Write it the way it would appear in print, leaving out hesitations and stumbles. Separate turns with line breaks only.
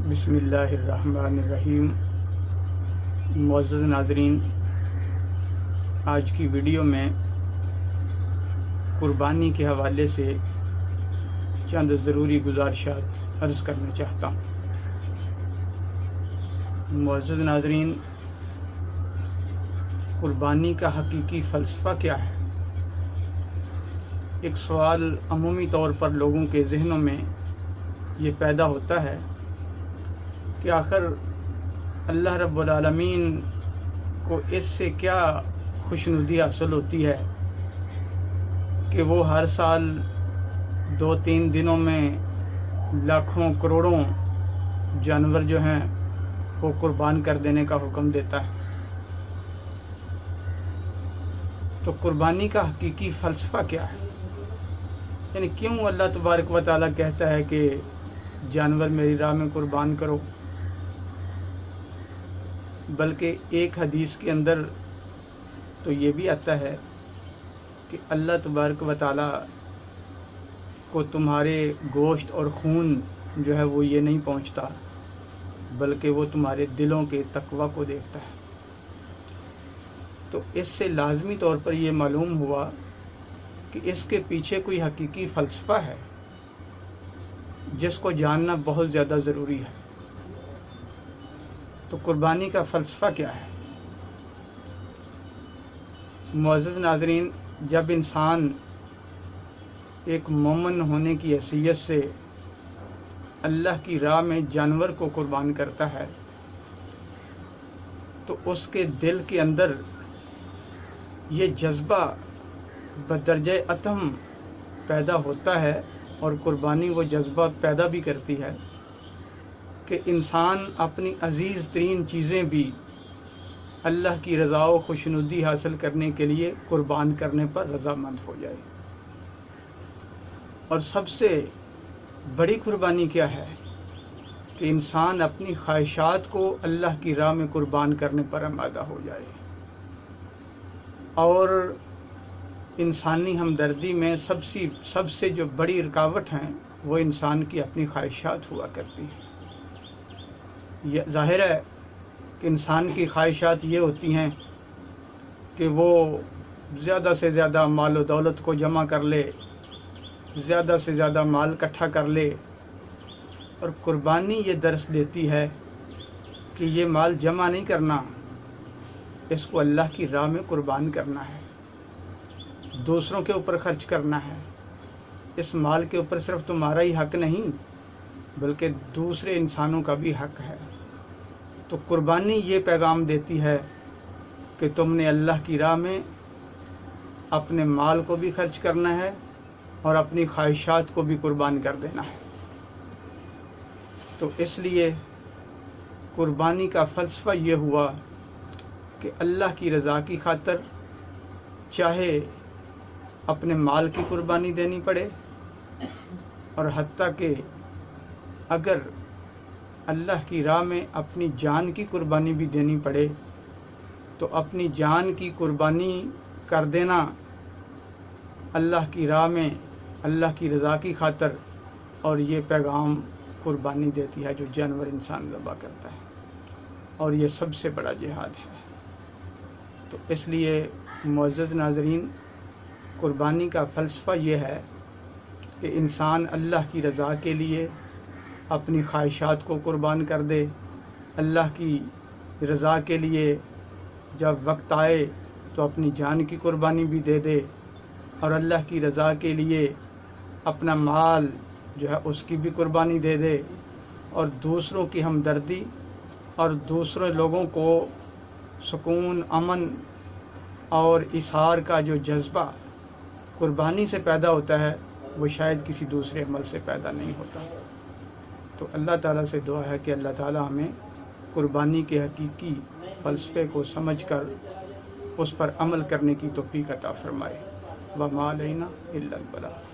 बिस्मिल्लाहिर्रहमानिर्रहीम। मुअज़्ज़ज़ नाज़रीन, आज की वीडियो में कुर्बानी के हवाले से चंद ज़रूरी गुज़ारिशात अर्ज़ करना चाहता हूँ। मुअज़्ज़ज़ नाज़रीन, कुर्बानी का हकीकी फ़लसफ़ा क्या है? एक सवाल अमूमी तौर पर लोगों के ज़हनों में ये पैदा होता है कि आखिर अल्लाह रब्बुल आलमीन को इससे क्या खुशनुदी हासिल होती है कि वो हर साल 2-3 दिनों में लाखों करोड़ों जानवर जो हैं वो कुर्बान कर देने का हुक्म देता है। तो कुर्बानी का हकीकी फ़लसफ़ा क्या है? यानी क्यों अल्लाह तबारक व तआला कहता है कि जानवर मेरी राह में कुर्बान करो? बल्कि एक हदीस के अंदर तो ये भी आता है कि अल्लाह तबारक व तआला को तुम्हारे गोश्त और खून जो है वो ये नहीं पहुंचता, बल्कि वो तुम्हारे दिलों के तकवा को देखता है। तो इससे लाजमी तौर पर ये मालूम हुआ कि इसके पीछे कोई हकीकी फ़लसफ़ा है जिसको जानना बहुत ज़्यादा ज़रूरी है। तो कुर्बानी का फ़लसफ़ा क्या है? मुअज़्ज़ज़ नाज़रीन, जब इंसान एक मोमिन होने की हैसियत से अल्लाह की राह में जानवर को कुर्बान करता है तो उसके दिल के अंदर ये जज्बा बदरजे अतम पैदा होता है, और कुर्बानी वो जज्बा पैदा भी करती है कि इंसान अपनी अज़ीज़ तरीन चीज़ें भी अल्लाह की रज़ा व खुशनुदी हासिल करने के लिए कुर्बान करने पर रज़ामंद हो जाए। और सबसे बड़ी कुर्बानी क्या है कि इंसान अपनी ख्वाहिशात को अल्लाह की राह में कुर्बान करने पर आमादा हो जाए। और इंसानी हमदर्दी में सबसे जो बड़ी रुकावट हैं वो इंसान की अपनी ख्वाहिशात हुआ करती हैं। यह ज़ाहिर है कि इंसान की ख्वाहिशात ये होती हैं कि वो ज़्यादा से ज़्यादा माल व दौलत को जमा कर ले, ज़्यादा से ज़्यादा माल इकट्ठा कर ले। और कुर्बानी ये दर्स देती है कि ये माल जमा नहीं करना, इसको अल्लाह की राह में कुर्बान करना है, दूसरों के ऊपर खर्च करना है। इस माल के ऊपर सिर्फ तुम्हारा ही हक नहीं बल्कि दूसरे इंसानों का भी हक है। तो कुर्बानी ये पैगाम देती है कि तुमने अल्लाह की राह में अपने माल को भी खर्च करना है और अपनी ख्वाहिशात को भी कुर्बान कर देना है। तो इसलिए कुर्बानी का फ़लसफ़ा ये हुआ कि अल्लाह की रज़ा की खातिर चाहे अपने माल की कुर्बानी देनी पड़े, और हत्ता कि अगर अल्लाह की राह में अपनी जान की कुर्बानी भी देनी पड़े तो अपनी जान की कुर्बानी कर देना अल्लाह की राह में अल्लाह की रज़ा की खातिर। और ये पैगाम कुर्बानी देती है जो जानवर इंसान ज़बा करता है, और ये सबसे बड़ा जिहाद है। तो इसलिए मुअज़्ज़ज़ नाज़रीन, कुर्बानी का फ़लसफ़ा ये है कि इंसान अल्लाह की रज़ा के लिए अपनी ख्वाहिशात को कुर्बान कर दे, अल्लाह की रज़ा के लिए जब वक्त आए तो अपनी जान की कुर्बानी भी दे दे, और अल्लाह की रज़ा के लिए अपना माल जो है उसकी भी कुर्बानी दे दे, और दूसरों की हमदर्दी और दूसरे लोगों को सुकून, अमन और इशार का जो जज्बा कुर्बानी से पैदा होता है वो शायद किसी दूसरे अमल से पैदा नहीं होता। तो अल्लाह ताला से दुआ है कि अल्लाह ताला हमें कुर्बानी के हकीकी फ़लसफ़े को समझकर उस पर अमल करने की तौफ़ीक़ अता फ़रमाए। व मा अलैना इल्लल बलाग।